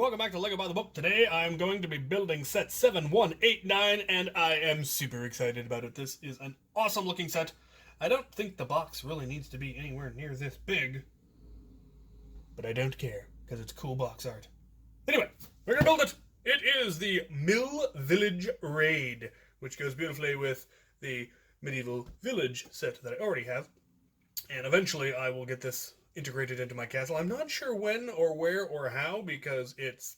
Welcome back to Lego by the Book. Today I'm going to be building set 7189 and I am super excited about it. This is an awesome looking set. I don't think the box really needs to be anywhere near this big, but I don't care because it's cool box art. Anyway, we're going to build it. It is the Mill Village Raid, which goes beautifully with the Medieval Village set that I already have. And eventually I will get this integrated into my castle. I'm not sure when or where or how because it's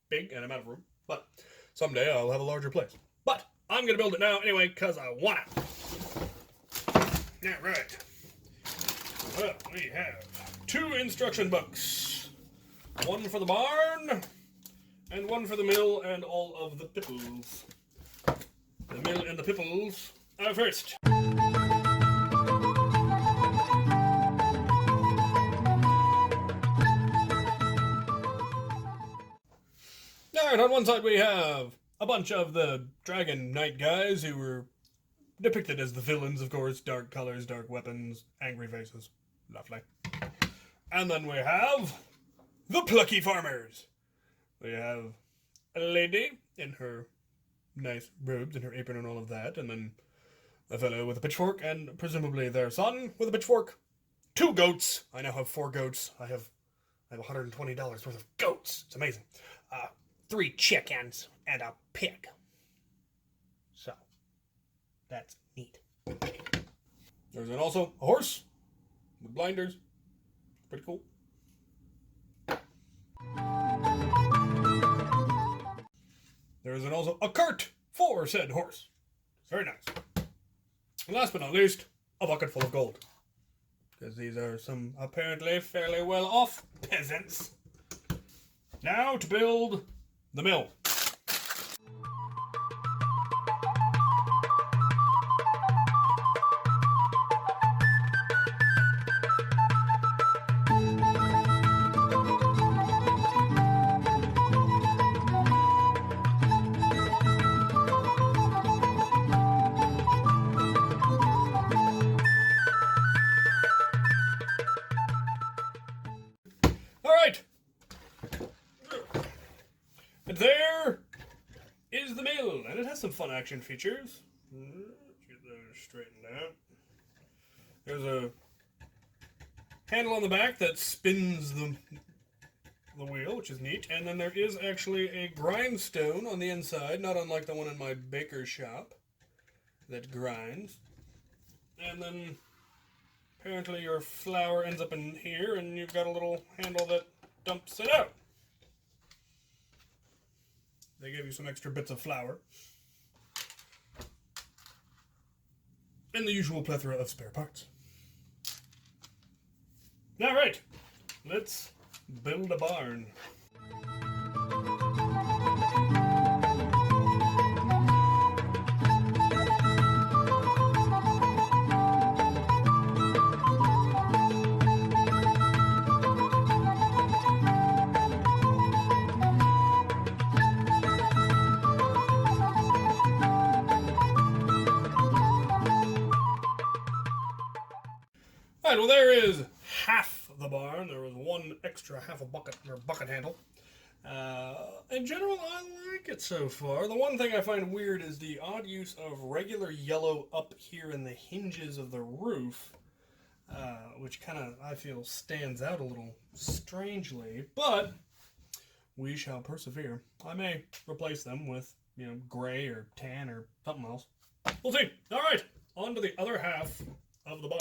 big and I'm out of room. But someday I'll have a larger place. But I'm going to build it now anyway because I want to. Yeah, right. Well, we have 2 instruction books. One for the barn and one for the mill and all of the pipples. The mill and the pipples are first. Alright, on one side we have a bunch of the Dragon Knight guys who were depicted as the villains, of course. Dark colors, dark weapons, angry faces. Lovely. And then we have the Plucky Farmers. We have a lady in her nice robes and her apron and all of that, and then a fellow with a pitchfork, and presumably their son with a pitchfork. 2 goats. I now have 4 goats. I have $120 worth of goats. It's amazing. 3 chickens and a pig. So, that's neat. There's then also a horse with blinders. Pretty cool. There is then also a cart for said horse. Very nice. And last but not least, a bucket full of gold. Because these are some apparently fairly well-off peasants. Now to build the mill. Alright. And there is the mill, and it has some fun action features. Get those straightened out. There's a handle on the back that spins the wheel, which is neat. And then there is actually a grindstone on the inside, not unlike the one in my baker's shop, that grinds. And then apparently your flour ends up in here, and you've got a little handle that dumps it out. They give you some extra bits of flour. And the usual plethora of spare parts. Alright, let's build a barn. Alright, well there is half the barn. There was one extra half a bucket, or bucket handle. In general, I like it so far. The one thing I find weird is the odd use of regular yellow up here in the hinges of the roof, which kind of, I feel, stands out a little strangely, but we shall persevere. I may replace them with, gray or tan or something else. We'll see. Alright, on to the other half of the barn.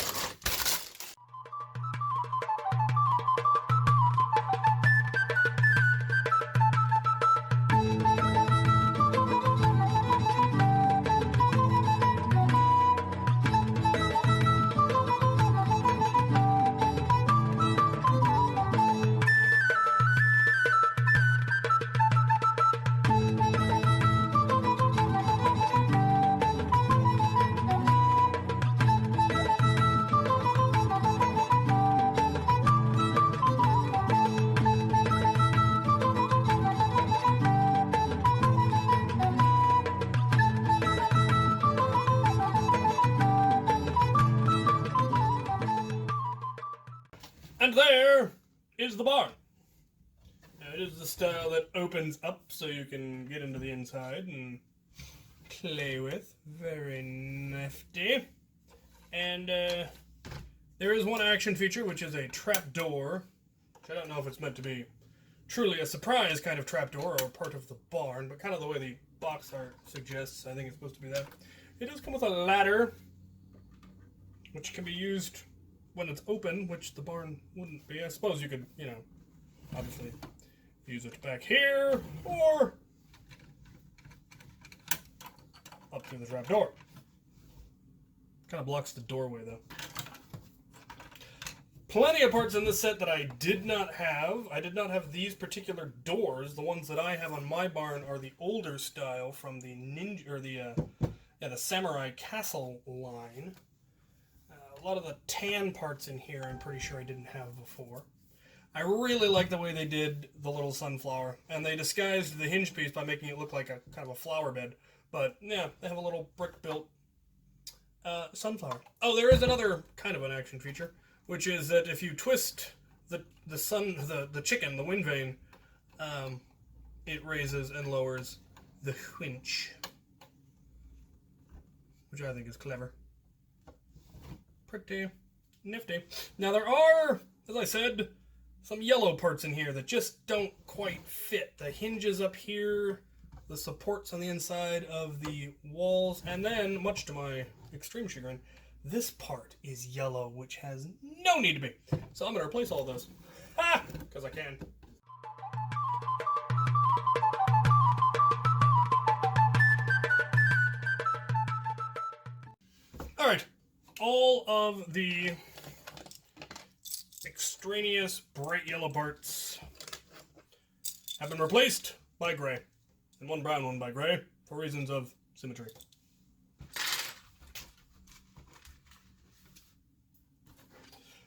And there is the barn. Now, It is the style that opens up so you can get into the inside and play with. Very nifty. And there is one action feature, which is a trapdoor. Which I don't know if it's meant to be truly a surprise kind of trapdoor or part of the barn, but kind of the way the box art suggests, I think it's supposed to be that. It does come with a ladder, which can be used when it's open, which the barn wouldn't be. I suppose you could, you know, obviously use it back here, or up through the trapdoor. Kind of blocks the doorway, though. Plenty of parts in this set that I did not have. I did not have these particular doors. The ones that I have on my barn are the older style from the ninja, or the samurai castle line. A lot of the tan parts in here I'm pretty sure I didn't have before. I really like the way they did the little sunflower, and they disguised the hinge piece by making it look like a kind of a flower bed. But yeah, they have a little brick-built sunflower. Oh, there is another kind of an action feature, which is that if you twist the chicken, the wind vane, it raises and lowers the winch, which I think is clever. Pretty nifty. Now there are, as I said, some yellow parts in here that just don't quite fit. The hinges up here, the supports on the inside of the walls, and then, much to my extreme chagrin, this part is yellow, which has no need to be. So I'm going to replace all those. Ha! Because I can. Alright. All of the extraneous bright yellow parts have been replaced by gray. And one brown one by gray, for reasons of symmetry.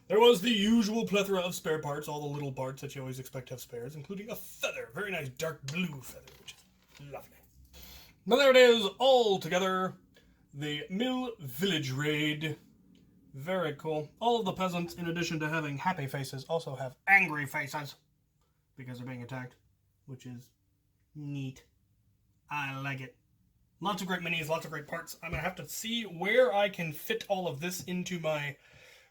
There was the usual plethora of spare parts, all the little parts that you always expect to have spares, including a feather, very nice dark blue feather, which is lovely. Now there it is, all together, the Mill Village Raid. Very cool. All of the peasants, in addition to having happy faces, also have angry faces, because they're being attacked, which is neat. I like it. Lots of great minis, lots of great parts. I'm going to have to see where I can fit all of this into my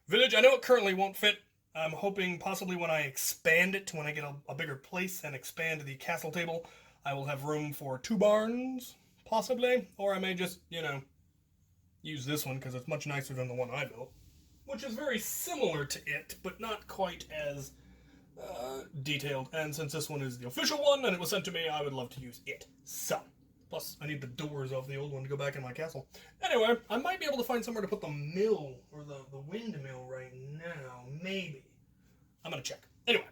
village. I know it currently won't fit. I'm hoping possibly when I expand it, when I get a bigger place and expand the castle table, I will have room for 2 barns, possibly. Or I may just, you know, use this one because it's much nicer than the one I built, which is very similar to it, but not quite as detailed. And since this one is the official one and it was sent to me, I would love to use it. So, plus I need the doors off the old one to go back in my castle. Anyway, I might be able to find somewhere to put the mill, or the windmill right now. Maybe. I'm going to check. Anyway,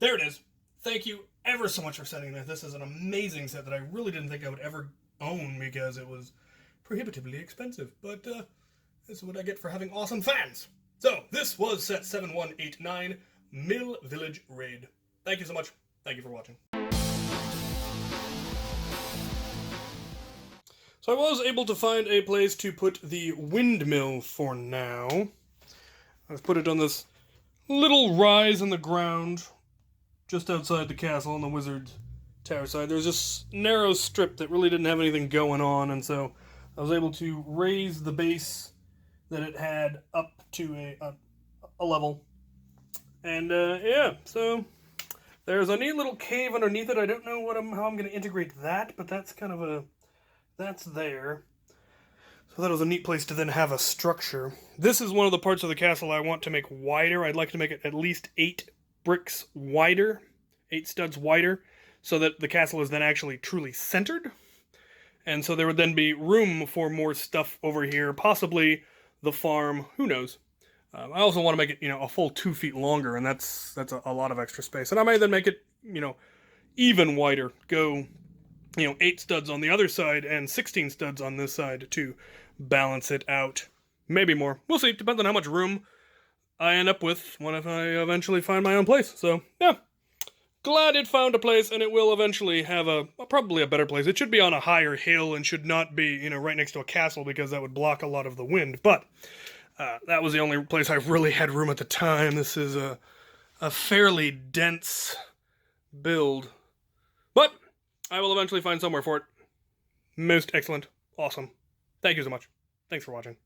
there it is. Thank you ever so much for sending that. This is an amazing set that I really didn't think I would ever own because it was prohibitively expensive. But this is what I get for having awesome fans. So, this was set 7189, Mill Village Raid. Thank you so much. Thank you for watching. So I was able to find a place to put the windmill for now. I've put it on this little rise in the ground just outside the castle on the wizard's tower side. There's this narrow strip that really didn't have anything going on, and so I was able to raise the base that it had up to a level. And yeah, so there's a neat little cave underneath it. I don't know how I'm going to integrate that, but that's kind of that's there. So that was a neat place to then have a structure. This is one of the parts of the castle I want to make wider. I'd like to make it at least 8 bricks wider, 8 studs wider, so that the castle is then actually truly centered. And so there would then be room for more stuff over here, possibly the farm, who knows. I also want to make it, you know, a full 2 feet longer, and that's a lot of extra space. And I may then make it, you know, even wider, go, you know, 8 studs on the other side and 16 studs on this side to balance it out. Maybe more. We'll see. Depends on how much room I end up with when I eventually find my own place. So, yeah. Glad it found a place, and it will eventually have probably a better place. It should be on a higher hill and should not be, you know, right next to a castle because that would block a lot of the wind. But that was the only place I really had room at the time. This is a fairly dense build. But I will eventually find somewhere for it. Most excellent. Awesome. Thank you so much. Thanks for watching.